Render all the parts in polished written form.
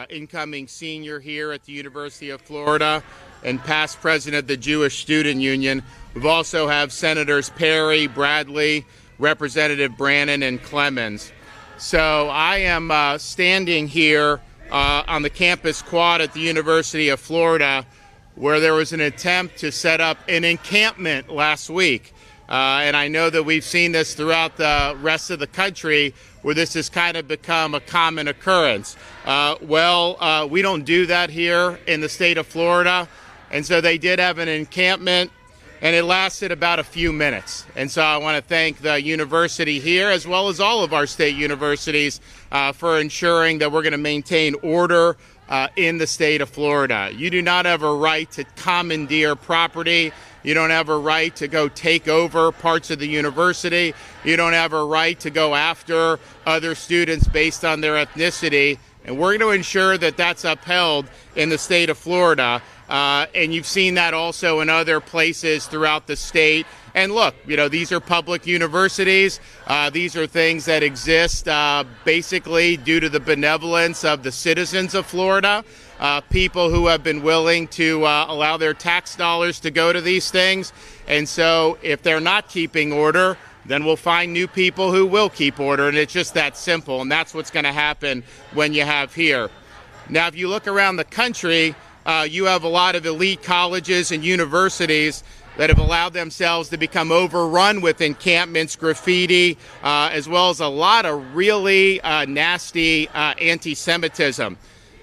Incoming senior here at the University of Florida and past president of the Jewish Student Union. We also have Senators Perry, Bradley, Representative Brannon, and Clemens. So I am standing here on the campus quad at the University of Florida, where there was an attempt to set up an encampment last week. And I know that we've seen this throughout the rest of the country, where this has kind of become a common occurrence. We don't do that here in the state of Florida. And so they did have an encampment, and it lasted about a few minutes. And so I want to thank the university here, as well as all of our state universities, for ensuring that we're going to maintain order in the state of Florida. You do not have a right to commandeer property. You don't have a right to go take over parts of the university. You don't have a right to go after other students based on their ethnicity. And we're going to ensure that that's upheld in the state of Florida. And you've seen that also in other places throughout the state. And look, these are public universities. These are things that exist basically due to the benevolence of the citizens of Florida, people who have been willing to allow their tax dollars to go to these things. And so if they're not keeping order, then we'll find new people who will keep order. And it's just that simple. And that's what's going to happen when you have here. Now, if you look around the country, you have a lot of elite colleges and universities that have allowed themselves to become overrun with encampments, graffiti, as well as a lot of really nasty anti-Semitism.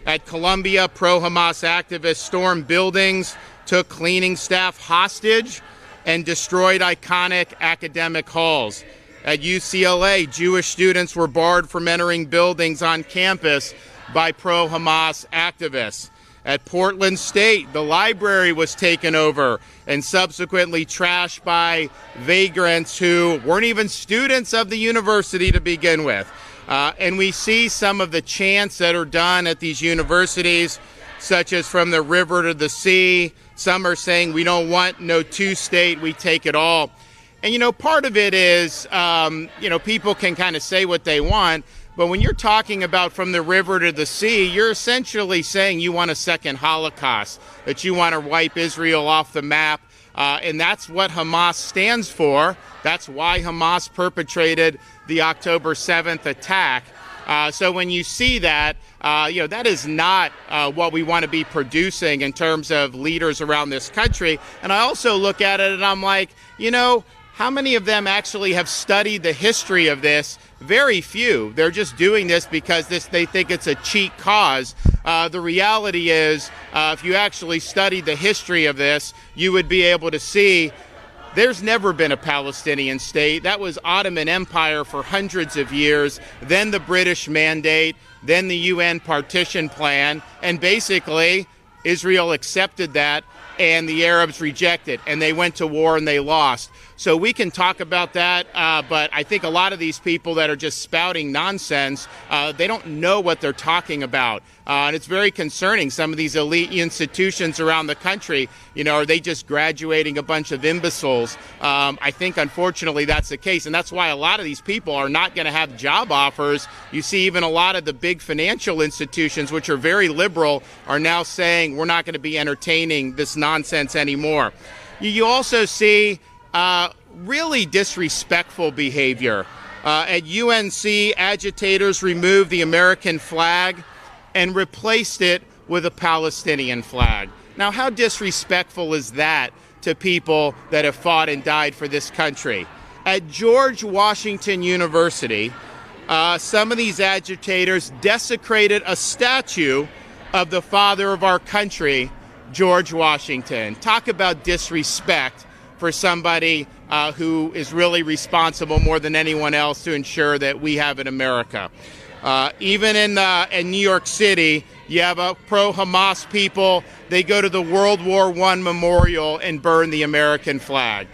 At Columbia, pro-Hamas activists stormed buildings, took cleaning staff hostage, and destroyed iconic academic halls. At UCLA, Jewish students were barred from entering buildings on campus by pro-Hamas activists. At Portland State, the library was taken over and subsequently trashed by vagrants who weren't even students of the university to begin with. And we see some of the chants that are done at these universities, such as from the river to the sea. Some are saying we don't want no two-state, we take it all. And, part of it is, people can kind of say what they want. But when you're talking about from the river to the sea, you're essentially saying you want a second Holocaust, that you want to wipe Israel off the map. And that's what Hamas stands for. That's why Hamas perpetrated the October 7th attack. So when you see that, that is not what we want to be producing in terms of leaders around this country. And I also look at it and I'm like, how many of them actually have studied the history of this? Very few. They're just doing this because they think it's a cheap cause. The reality is, if you actually studied the history of this, you would be able to see there's never been a Palestinian state. That was Ottoman Empire for hundreds of years, then the British Mandate, then the UN partition plan, and basically Israel accepted that and the Arabs rejected, and they went to war and they lost. So we can talk about that, but I think a lot of these people that are just spouting nonsense, they don't know what they're talking about. And it's very concerning. Some of these elite institutions around the country, are they just graduating a bunch of imbeciles? I think, unfortunately, that's the case. And that's why a lot of these people are not going to have job offers. You see even a lot of the big financial institutions, which are very liberal, are now saying we're not going to be entertaining this nonsense anymore. You also see really disrespectful behavior. At UNC, agitators removed the American flag and replaced it with a Palestinian flag. Now, how disrespectful is that to people that have fought and died for this country? At George Washington University, some of these agitators desecrated a statue of the father of our country, George Washington. Talk about disrespect for somebody who is really responsible more than anyone else to ensure that we have in America. Even in New York City, you have pro-Hamas people. They go to the World War I memorial and burn the American flag.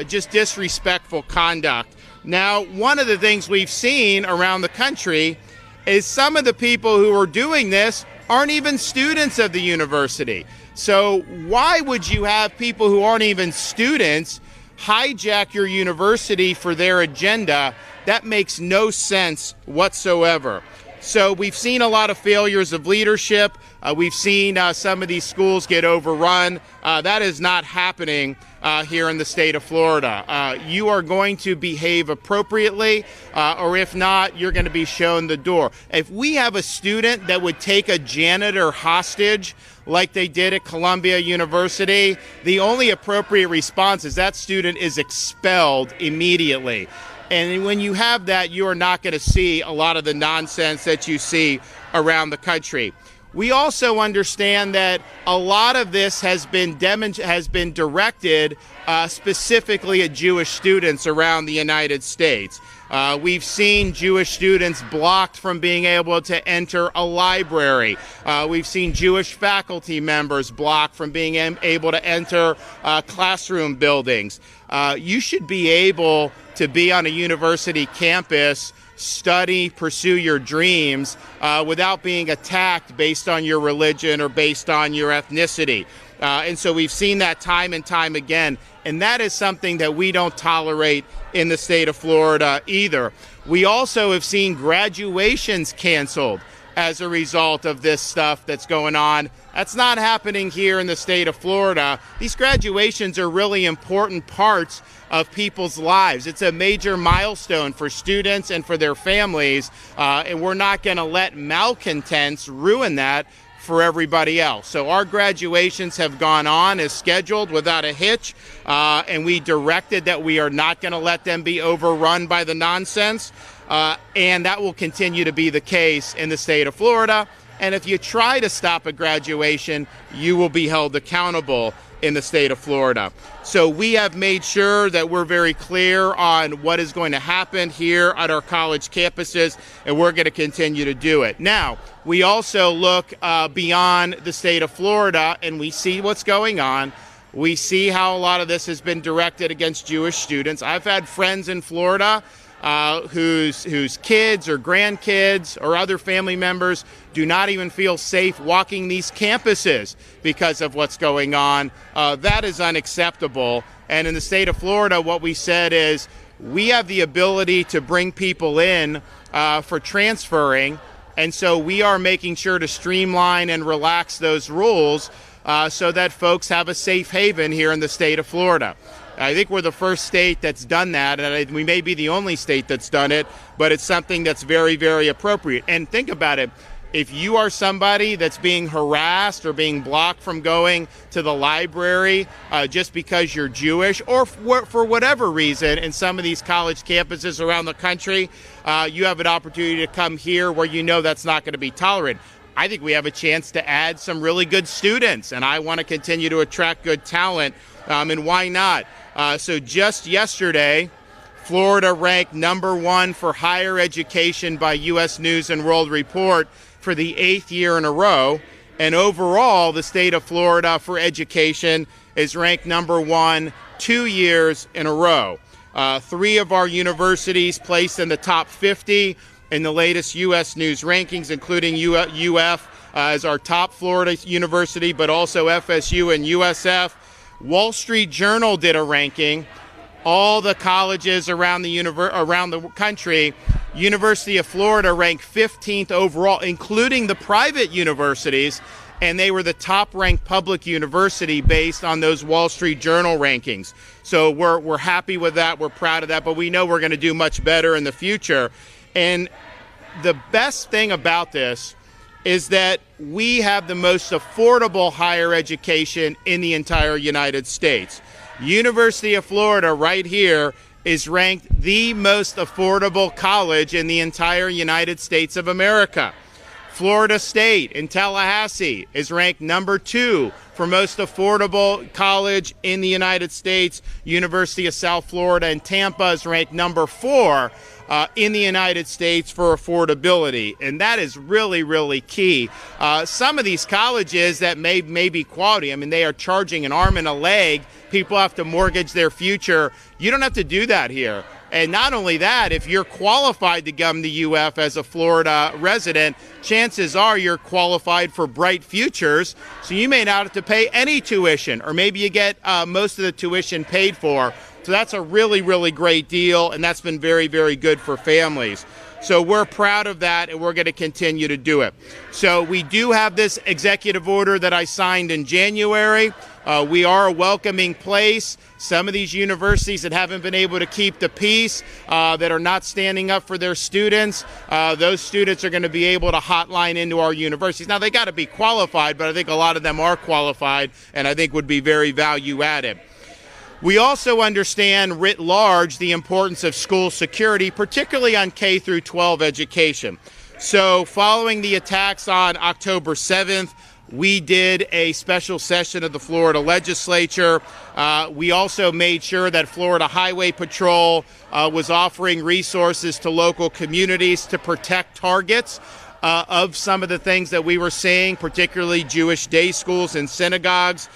Just disrespectful conduct. Now, one of the things we've seen around the country is some of the people who are doing this aren't even students of the university. So why would you have people who aren't even students hijack your university for their agenda? That makes no sense whatsoever. So we've seen a lot of failures of leadership. We've seen some of these schools get overrun. That is not happening here in the state of Florida. You are going to behave appropriately, or if not, you're going to be shown the door. If we have a student that would take a janitor hostage like they did at Columbia University, the only appropriate response is that student is expelled immediately. And when you have that, you are not going to see a lot of the nonsense that you see around the country. We also understand that a lot of this has been directed specifically at Jewish students around the United States. We've seen Jewish students blocked from being able to enter a library. We've seen Jewish faculty members blocked from being able to enter classroom buildings. You should be able to be on a university campus, study, pursue your dreams without being attacked based on your religion or based on your ethnicity. And so we've seen that time and time again, and that is something that we don't tolerate in the state of Florida either. We also have seen graduations canceled as a result of this stuff that's going on. That's not happening here in the state of Florida. These graduations are really important parts of people's lives. It's a major milestone for students and for their families, and we're not going to let malcontents ruin that for everybody else. So our graduations have gone on as scheduled without a hitch, and we directed that we are not going to let them be overrun by the nonsense, and that will continue to be the case in the state of Florida. And if you try to stop a graduation, you will be held accountable in the state of Florida. So we have made sure that we're very clear on what is going to happen here at our college campuses, and we're going to continue to do it. Now, we also look beyond the state of Florida, and we see what's going on. We see how a lot of this has been directed against Jewish students. I've had friends in Florida whose kids or grandkids or other family members do not even feel safe walking these campuses because of what's going on. That is unacceptable. And in the state of Florida, what we said is we have the ability to bring people in for transferring. And so we are making sure to streamline and relax those rules so that folks have a safe haven here in the state of Florida. I think we're the first state that's done that, and we may be the only state that's done it, but it's something that's very, very appropriate. And think about it. If you are somebody that's being harassed or being blocked from going to the library just because you're Jewish, or for whatever reason in some of these college campuses around the country, you have an opportunity to come here where you know that's not going to be tolerated. I think we have a chance to add some really good students, and I want to continue to attract good talent, and why not? So just yesterday, Florida ranked #1 for higher education by U.S. News and World Report for the 8th year in a row. And overall, the state of Florida for education is ranked #1 2 years in a row. 3 of our universities placed in the top 50 in the latest U.S. News rankings, including UF as our top Florida university, but also FSU and USF. Wall Street Journal did a ranking. All the colleges around the country, University of Florida ranked 15th overall, including the private universities, and they were the top-ranked public university based on those Wall Street Journal rankings. So we're happy with that. We're proud of that, but we know we're going to do much better in the future. And the best thing about this is that we have the most affordable higher education in the entire United States. University of Florida right here is ranked the most affordable college in the entire United States of America. Florida State in Tallahassee is ranked #2 for most affordable college in the United States. University of South Florida in Tampa is ranked #4 in the United States for affordability, and that is really, really key. Some of these colleges that may be quality, I mean, they are charging an arm and a leg. People have to mortgage their future. You don't have to do that here. And not only that, if you're qualified to come to UF as a Florida resident, chances are you're qualified for bright futures, so you may not have to pay any tuition, or maybe you get most of the tuition paid for. So that's a really, really great deal, and that's been very, very good for families. So we're proud of that, and we're going to continue to do it. So we do have this executive order that I signed in January. We are a welcoming place. Some of these universities that haven't been able to keep the peace, that are not standing up for their students, those students are going to be able to hotline into our universities. Now, they got to be qualified, but I think a lot of them are qualified and I think would be very value added. We also understand writ large the importance of school security, particularly on K through 12 education. So following the attacks on October 7th, we did a special session of the Florida legislature. We also made sure that Florida Highway Patrol was offering resources to local communities to protect targets of some of the things that we were seeing, particularly Jewish day schools and synagogues.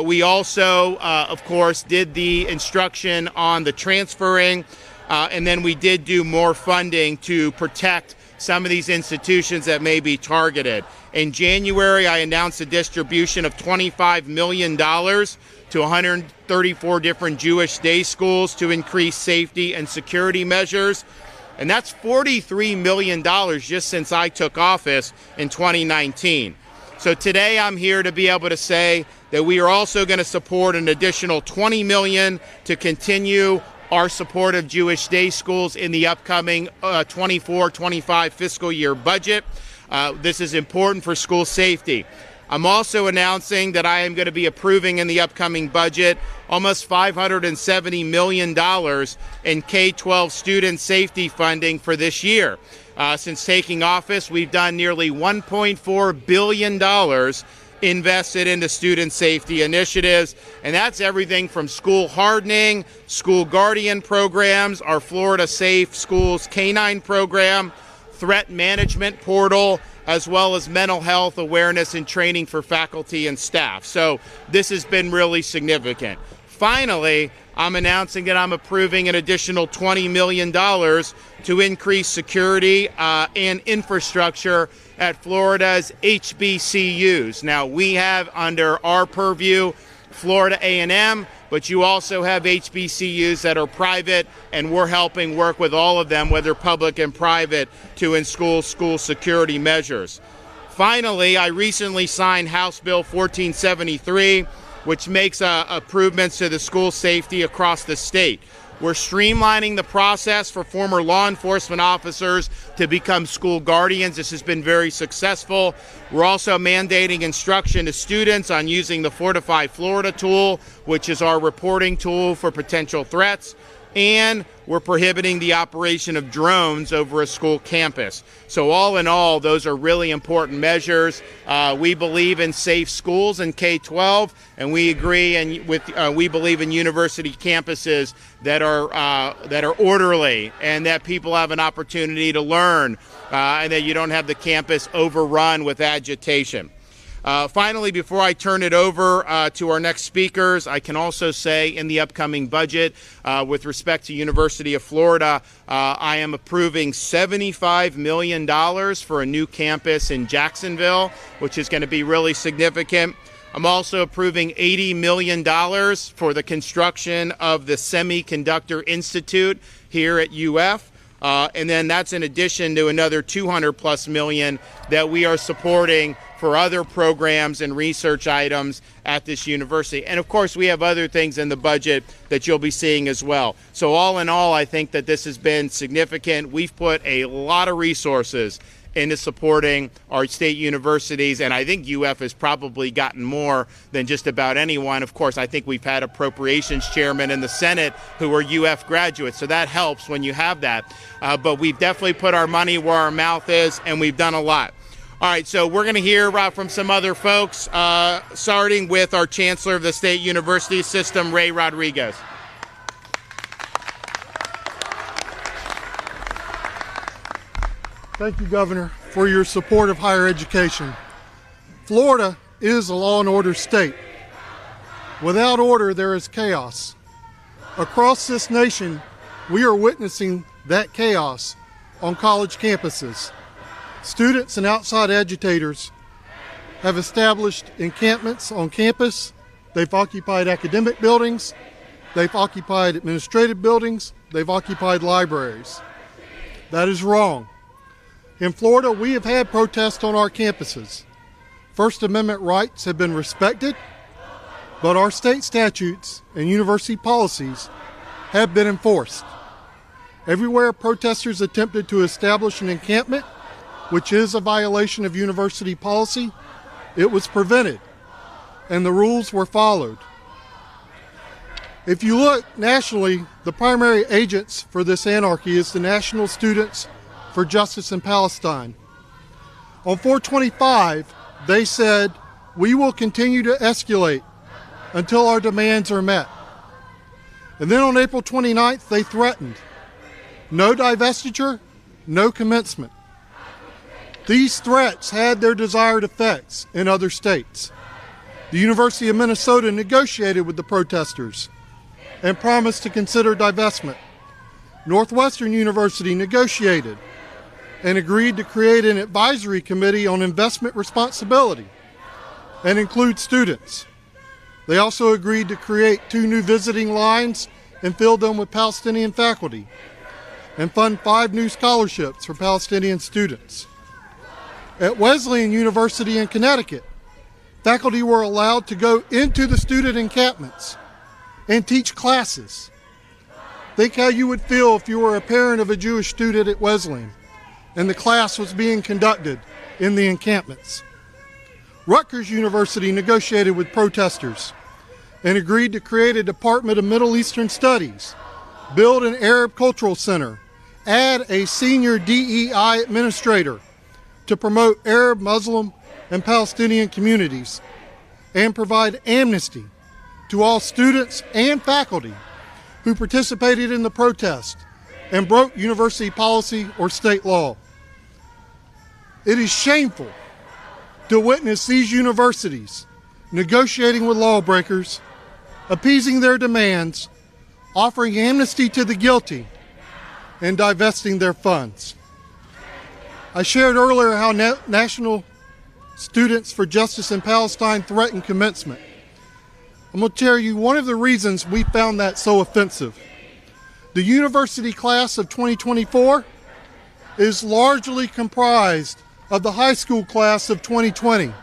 We also, of course, did the instruction on the transferring, and then we did do more funding to protect some of these institutions that may be targeted. In January, I announced a distribution of $25 million to 134 different Jewish day schools to increase safety and security measures. And that's $43 million just since I took office in 2019. So today I'm here to be able to say that we are also going to support an additional $20 million to continue our support of Jewish day schools in the upcoming 24-25 fiscal year budget. This is important for school safety. I'm also announcing that I am going to be approving in the upcoming budget almost $570 million in K-12 student safety funding for this year. Since taking office, we've done nearly $1.4 billion invested into student safety initiatives, and that's everything from school hardening, school guardian programs, our Florida Safe Schools K-9 program, threat management portal, as well as mental health awareness and training for faculty and staff. So this has been really significant. Finally, I'm announcing that I'm approving an additional $20 million to increase security and infrastructure at Florida's HBCUs. Now, we have under our purview Florida A&M, but you also have HBCUs that are private, and we're helping work with all of them, whether public and private, to install school security measures. Finally, I recently signed House Bill 1473, which makes improvements to the school safety across the state. We're streamlining the process for former law enforcement officers to become school guardians. This has been very successful. We're also mandating instruction to students on using the Fortify Florida tool, which is our reporting tool for potential threats. And we're prohibiting the operation of drones over a school campus. So all in all, those are really important measures. We believe in safe schools in K-12, and we agree and we believe in university campuses that are orderly and that people have an opportunity to learn, and that you don't have the campus overrun with agitation. Finally, before I turn it over to our next speakers, I can also say in the upcoming budget, with respect to University of Florida, I am approving $75 million for a new campus in Jacksonville, which is going to be really significant. I'm also approving $80 million for the construction of the Semiconductor Institute here at UF. And then that's in addition to another $200+ million that we are supporting for other programs and research items at this university. And of course, we have other things in the budget that you'll be seeing as well. So all in all, I think that this has been significant. We've put a lot of resources into supporting our state universities, and I think UF has probably gotten more than just about anyone. Of course, I think we've had appropriations chairmen in the Senate who are UF graduates, so that helps when you have that. But we've definitely put our money where our mouth is, and we've done a lot. All right, so we're going to hear from some other folks, starting with our Chancellor of the State University System, Ray Rodriguez. Thank you, Governor, for your support of higher education. Florida is a law and order state. Without order, there is chaos. Across this nation, we are witnessing that chaos on college campuses. Students and outside agitators have established encampments on campus. They've occupied academic buildings. They've occupied administrative buildings. They've occupied libraries. That is wrong. In Florida, we have had protests on our campuses. First Amendment rights have been respected, but our state statutes and university policies have been enforced. Everywhere protesters attempted to establish an encampment, which is a violation of university policy, it was prevented, and the rules were followed. If you look nationally, the primary agents for this anarchy is the National Students for Justice in Palestine. On 4/25, they said, "We will continue to escalate until our demands are met." And then on April 29th, they threatened, no divestiture, no commencement. These threats had their desired effects in other states. The University of Minnesota negotiated with the protesters and promised to consider divestment. Northwestern University negotiated and agreed to create an advisory committee on investment responsibility and include students. They also agreed to create 2 new visiting lines and fill them with Palestinian faculty and fund 5 new scholarships for Palestinian students. At Wesleyan University in Connecticut, faculty were allowed to go into the student encampments and teach classes. Think how you would feel if you were a parent of a Jewish student at Wesleyan and the class was being conducted in the encampments. Rutgers University negotiated with protesters and agreed to create a Department of Middle Eastern Studies, build an Arab Cultural Center, add a senior DEI administrator to promote Arab, Muslim, and Palestinian communities, and provide amnesty to all students and faculty who participated in the protest and broke university policy or state law. It is shameful to witness these universities negotiating with lawbreakers, appeasing their demands, offering amnesty to the guilty, and divesting their funds. I shared earlier how National Students for Justice in Palestine threatened commencement. I'm going to tell you one of the reasons we found that so offensive. The university class of 2024 is largely comprised of the high school class of 2020.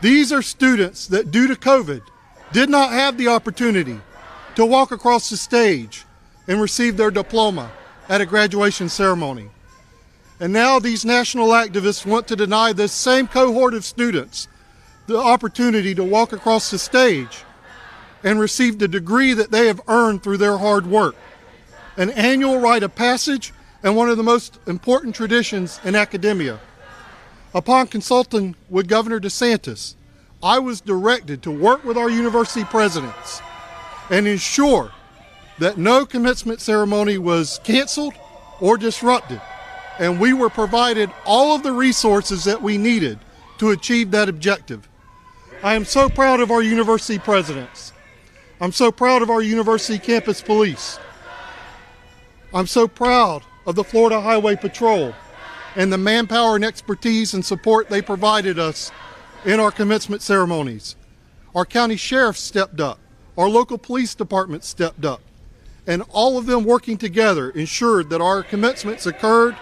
These are students that, due to COVID, did not have the opportunity to walk across the stage and receive their diploma at a graduation ceremony. And now these national activists want to deny this same cohort of students the opportunity to walk across the stage and receive the degree that they have earned through their hard work. An annual rite of passage and one of the most important traditions in academia. Upon consulting with Governor DeSantis, I was directed to work with our university presidents and ensure that no commencement ceremony was canceled or disrupted, and we were provided all of the resources that we needed to achieve that objective. I am so proud of our university presidents. I'm so proud of our university campus police. I'm so proud of the Florida Highway Patrol and the manpower and expertise and support they provided us in our commencement ceremonies. Our county sheriff stepped up. Our local police department stepped up. And all of them working together ensured that our commencements occurred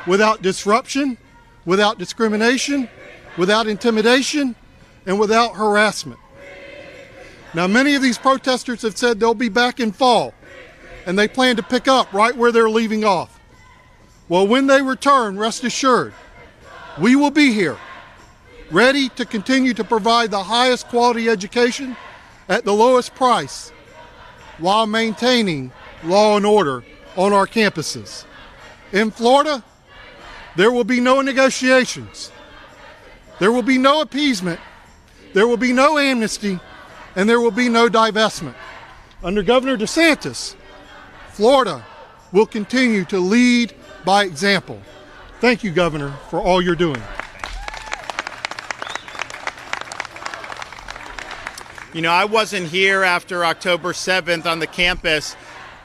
without disruption, without discrimination, without intimidation, and without harassment. Now, many of these protesters have said they'll be back in fall, and they plan to pick up right where they're leaving off. Well, when they return, rest assured, we will be here, ready to continue to provide the highest quality education at the lowest price while maintaining law and order on our campuses. In Florida, there will be no negotiations. There will be no appeasement. There will be no amnesty, and there will be no divestment. Under Governor DeSantis, Florida will continue to lead by example. Thank you, Governor, for all you're doing. You know, I wasn't here after October 7th on the campus.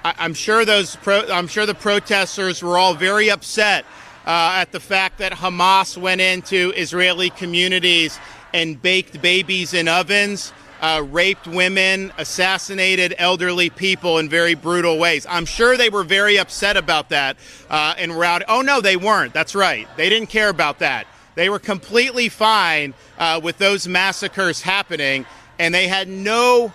I'm sure the protesters were all very upset at the fact that Hamas went into Israeli communities and baked babies in ovens. raped women, assassinated elderly people in very brutal ways. I'm sure they were very upset about that and were out. Oh, no, they weren't. That's right. They didn't care about that. They were completely fine with those massacres happening, and they had no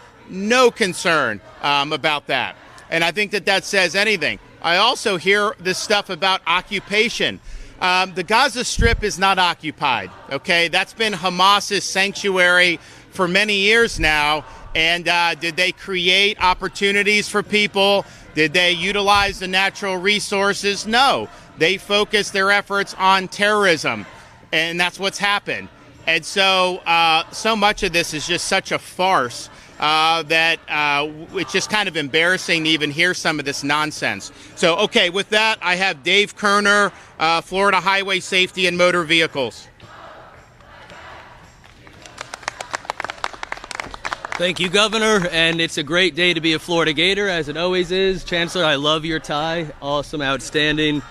concern about that. And I think that says anything. I also hear this stuff about occupation. The Gaza Strip is not occupied, okay? That's been Hamas's sanctuary for many years now. And did they create opportunities for people? Did they utilize the natural resources? No. They focused their efforts on terrorism, and that's what's happened. And so much of this is just such a farce that it's just kind of embarrassing to even hear some of this nonsense. So, okay, with that, I have Dave Kerner, Florida Highway Safety and Motor Vehicles. Thank you, Governor, and it's a great day to be a Florida Gator, as it always is. Chancellor, I love your tie. Awesome, outstanding.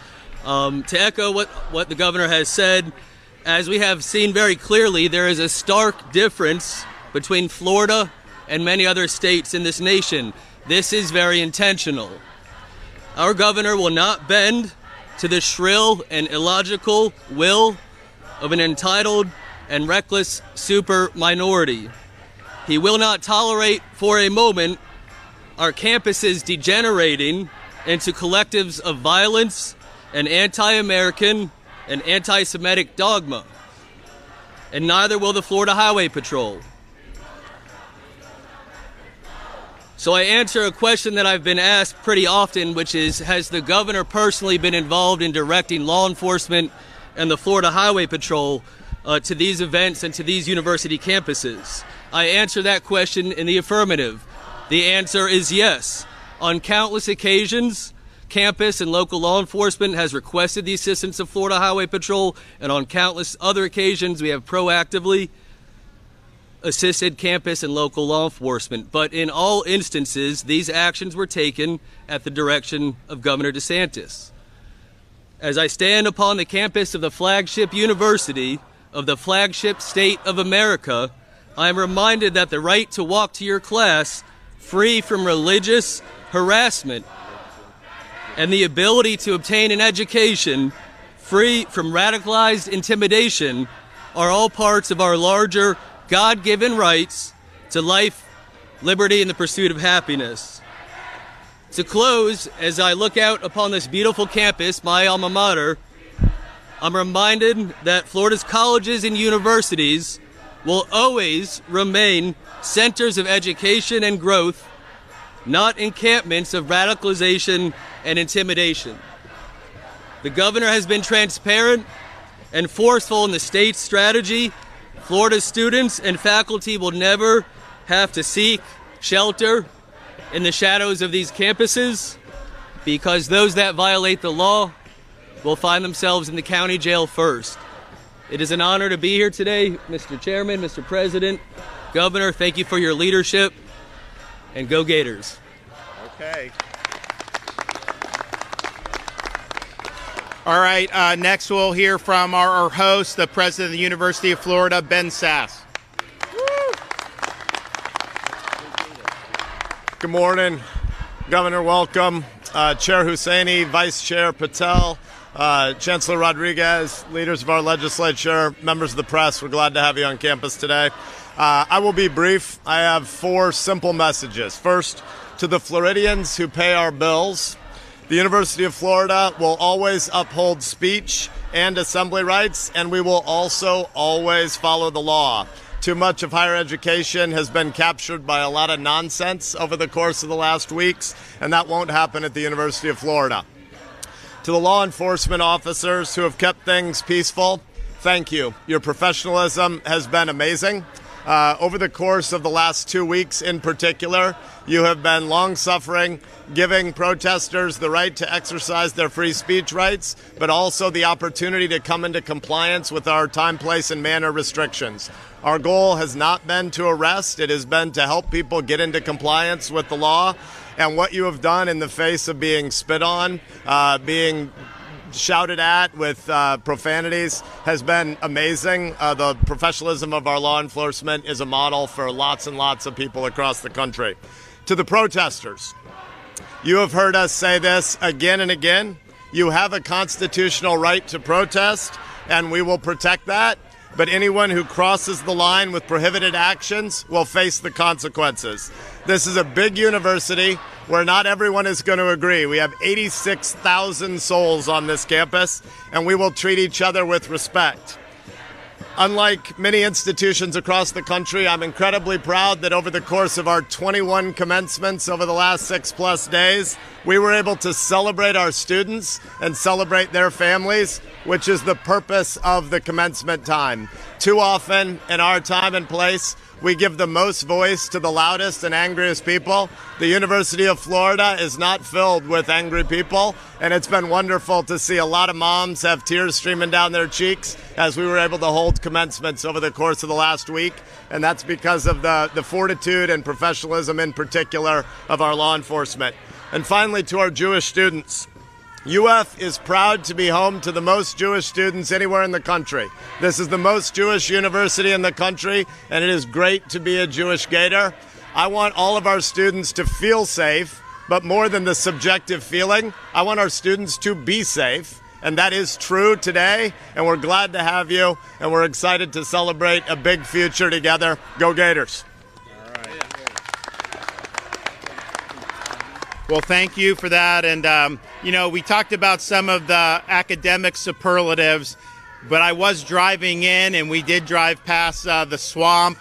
To echo what the Governor has said, as we have seen very clearly, there is a stark difference between Florida and many other states in this nation. This is very intentional. Our governor will not bend to the shrill and illogical will of an entitled and reckless super minority. He will not tolerate for a moment our campuses degenerating into collectives of violence and anti-American and anti-Semitic dogma. And neither will the Florida Highway Patrol. So I answer a question that I've been asked pretty often, which is, has the governor personally been involved in directing law enforcement and the Florida Highway Patrol to these events and to these university campuses? I answer that question in the affirmative. The answer is yes. On countless occasions, campus and local law enforcement has requested the assistance of Florida Highway Patrol, and on countless other occasions, we have proactively assisted campus and local law enforcement. But in all instances, these actions were taken at the direction of Governor DeSantis. As I stand upon the campus of the flagship university of the flagship state of America, I am reminded that the right to walk to your class free from religious harassment and the ability to obtain an education free from radicalized intimidation are all parts of our larger God-given rights to life, liberty, and the pursuit of happiness. To close, as I look out upon this beautiful campus, my alma mater, I'm reminded that Florida's colleges and universities will always remain centers of education and growth, not encampments of radicalization and intimidation. The governor has been transparent and forceful in the state's strategy. Florida's students and faculty will never have to seek shelter in the shadows of these campuses, because those that violate the law will find themselves in the county jail first. It is an honor to be here today, Mr. Chairman, Mr. President, Governor. Thank you for your leadership, and go Gators. Okay. All right, next we'll hear from our host, the President of the University of Florida, Ben Sasse. Good morning, Governor, welcome. Chair Hussaini, Vice Chair Patel, Chancellor Rodriguez, leaders of our legislature, members of the press, we're glad to have you on campus today. I will be brief. I have 4 simple messages. First, to the Floridians who pay our bills, the University of Florida will always uphold speech and assembly rights, and we will also always follow the law. Too much of higher education has been captured by a lot of nonsense over the course of the last weeks, and that won't happen at the University of Florida. To the law enforcement officers who have kept things peaceful, thank you. Your professionalism has been amazing. Over the course of the last 2 weeks in particular, you have been long-suffering, giving protesters the right to exercise their free speech rights, but also the opportunity to come into compliance with our time, place, and manner restrictions. Our goal has not been to arrest. It has been to help people get into compliance with the law. And what you have done in the face of being spit on, being shouted at with profanities has been amazing. The professionalism of our law enforcement is a model for lots and lots of people across the country. To the protesters, you have heard us say this again and again. You have a constitutional right to protest, and we will protect that. But anyone who crosses the line with prohibited actions will face the consequences. This is a big university where not everyone is going to agree. We have 86,000 souls on this campus, and we will treat each other with respect. Unlike many institutions across the country, I'm incredibly proud that over the course of our 21 commencements over the last 6+ days, we were able to celebrate our students and celebrate their families, which is the purpose of the commencement time. Too often in our time and place, we give the most voice to the loudest and angriest people. The University of Florida is not filled with angry people, and it's been wonderful to see a lot of moms have tears streaming down their cheeks as we were able to hold commencements over the course of the last week, and that's because of the fortitude and professionalism in particular of our law enforcement. And finally, to our Jewish students, UF is proud to be home to the most Jewish students anywhere in the country. This is the most Jewish university in the country, and it is great to be a Jewish Gator. I want all of our students to feel safe, but more than the subjective feeling, I want our students to be safe. And that is true today, and we're glad to have you, and we're excited to celebrate a big future together. Go Gators! Well, thank you for that. And, we talked about some of the academic superlatives, but I was driving in and we did drive past the swamp.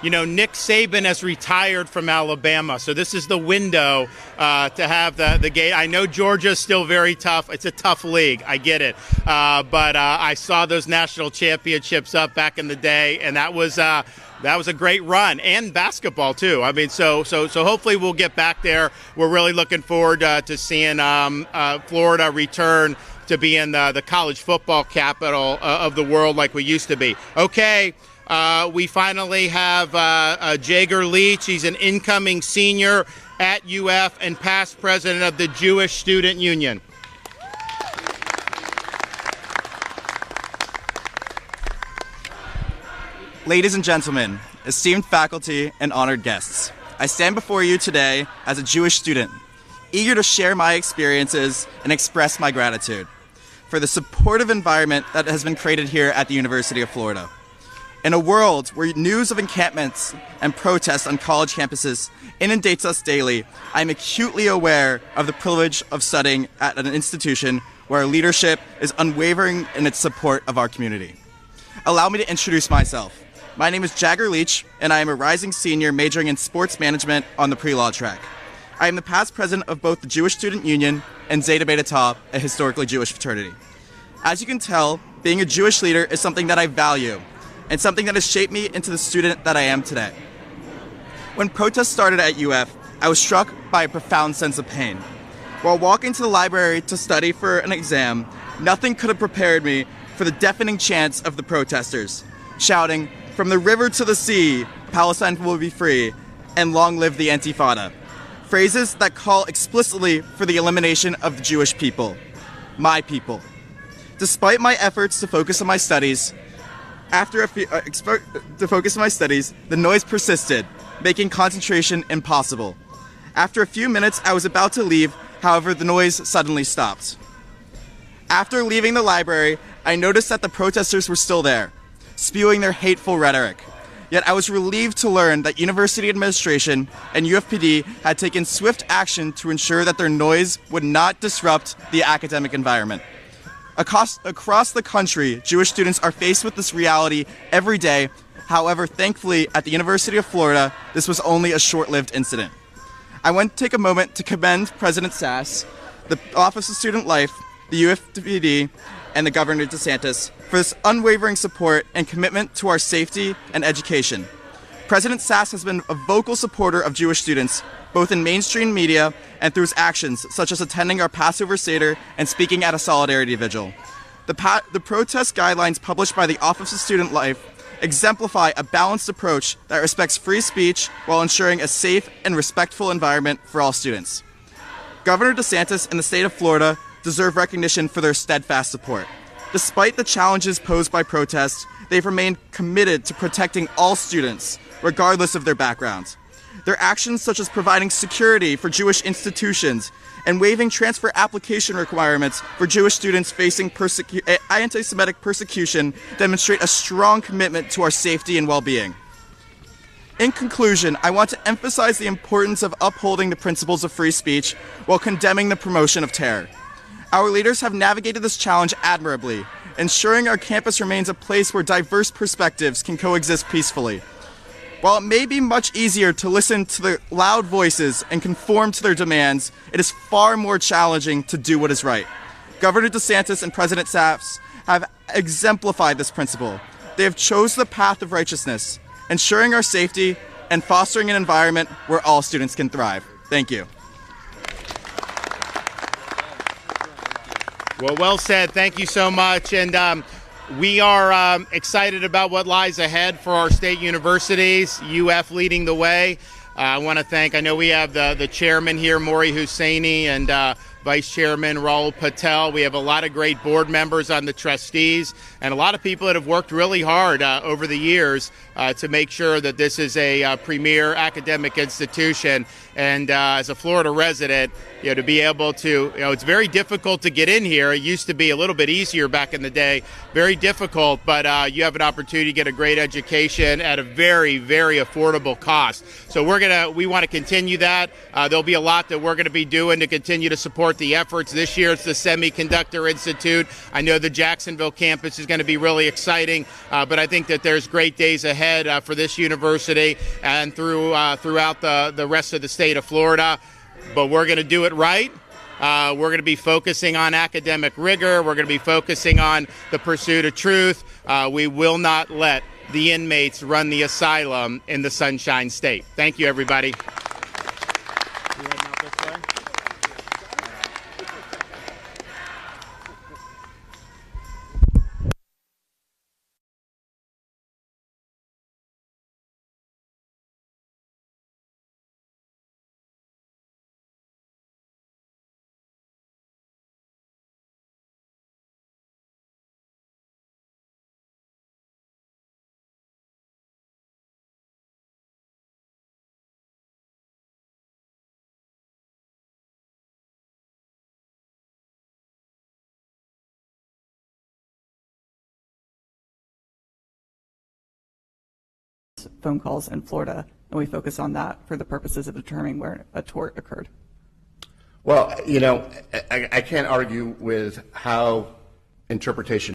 Nick Saban has retired from Alabama, so this is the window to have the game. I know Georgia's still very tough. It's a tough league. I get it. But I saw those national championships up back in the day, and that was a great run, and basketball too. I mean, so hopefully we'll get back there. We're really looking forward to seeing Florida return to being the college football capital of the world like we used to be. Okay. We finally have Jager Leach. He's an incoming senior at UF and past president of the Jewish Student Union. Ladies and gentlemen, esteemed faculty and honored guests, I stand before you today as a Jewish student, eager to share my experiences and express my gratitude for the supportive environment that has been created here at the University of Florida. In a world where news of encampments and protests on college campuses inundates us daily, I am acutely aware of the privilege of studying at an institution where our leadership is unwavering in its support of our community. Allow me to introduce myself. My name is Jager Leach, and I am a rising senior majoring in sports management on the pre-law track. I am the past president of both the Jewish Student Union and Zeta Beta Tau, a historically Jewish fraternity. As you can tell, being a Jewish leader is something that I value, and something that has shaped me into the student that I am today. When protests started at UF, I was struck by a profound sense of pain. While walking to the library to study for an exam, nothing could have prepared me for the deafening chants of the protesters, shouting, "From the river to the sea, Palestine will be free, and long live the Intifada." Phrases that call explicitly for the elimination of the Jewish people, my people. Despite my efforts to focus on my studies, the noise persisted, making concentration impossible. After a few minutes, I was about to leave, however, the noise suddenly stopped. After leaving the library, I noticed that the protesters were still there, spewing their hateful rhetoric. Yet I was relieved to learn that university administration and UFPD had taken swift action to ensure that their noise would not disrupt the academic environment. Across the country, Jewish students are faced with this reality every day. However, thankfully, at the University of Florida, this was only a short-lived incident. I want to take a moment to commend President Sass, the Office of Student Life, the UFPD, and the Governor DeSantis for this unwavering support and commitment to our safety and education. President Sass has been a vocal supporter of Jewish students, both in mainstream media and through his actions, such as attending our Passover Seder and speaking at a solidarity vigil. The protest guidelines published by the Office of Student Life exemplify a balanced approach that respects free speech while ensuring a safe and respectful environment for all students. Governor DeSantis and the state of Florida deserve recognition for their steadfast support. Despite the challenges posed by protests, they've remained committed to protecting all students, regardless of their backgrounds. Their actions, such as providing security for Jewish institutions and waiving transfer application requirements for Jewish students facing anti-Semitic persecution, demonstrate a strong commitment to our safety and well-being. In conclusion, I want to emphasize the importance of upholding the principles of free speech while condemning the promotion of terror. Our leaders have navigated this challenge admirably, ensuring our campus remains a place where diverse perspectives can coexist peacefully. While it may be much easier to listen to the loud voices and conform to their demands, it is far more challenging to do what is right. Governor DeSantis and President Safs have exemplified this principle. They have chosen the path of righteousness, ensuring our safety and fostering an environment where all students can thrive. Thank you. Well said. Thank you so much. And we are excited about what lies ahead for our state universities, UF leading the way. I want to thank, I know we have the chairman here, Maury Husseini, and Vice Chairman Raul Patel. We have a lot of great board members on the trustees and a lot of people that have worked really hard over the years to make sure that this is a premier academic institution. And as a Florida resident, to be able to, it's very difficult to get in here. It used to be a little bit easier back in the day, very difficult, but you have an opportunity to get a great education at a very, very affordable cost. So we want to continue that. There'll be a lot that we're going to be doing to continue to support the efforts. This year it's the Semiconductor Institute. I know the Jacksonville campus is going to be really exciting, but I think that there's great days ahead for this university and throughout the rest of the state of Florida. But we're going to do it right. We're going to be focusing on academic rigor. We're going to be focusing on the pursuit of truth. We will not let the inmates run the asylum in the Sunshine State. Thank you, everybody. phone calls in Florida, and we focus on that for the purposes of determining where a tort occurred. Well, I can't argue with how interpretation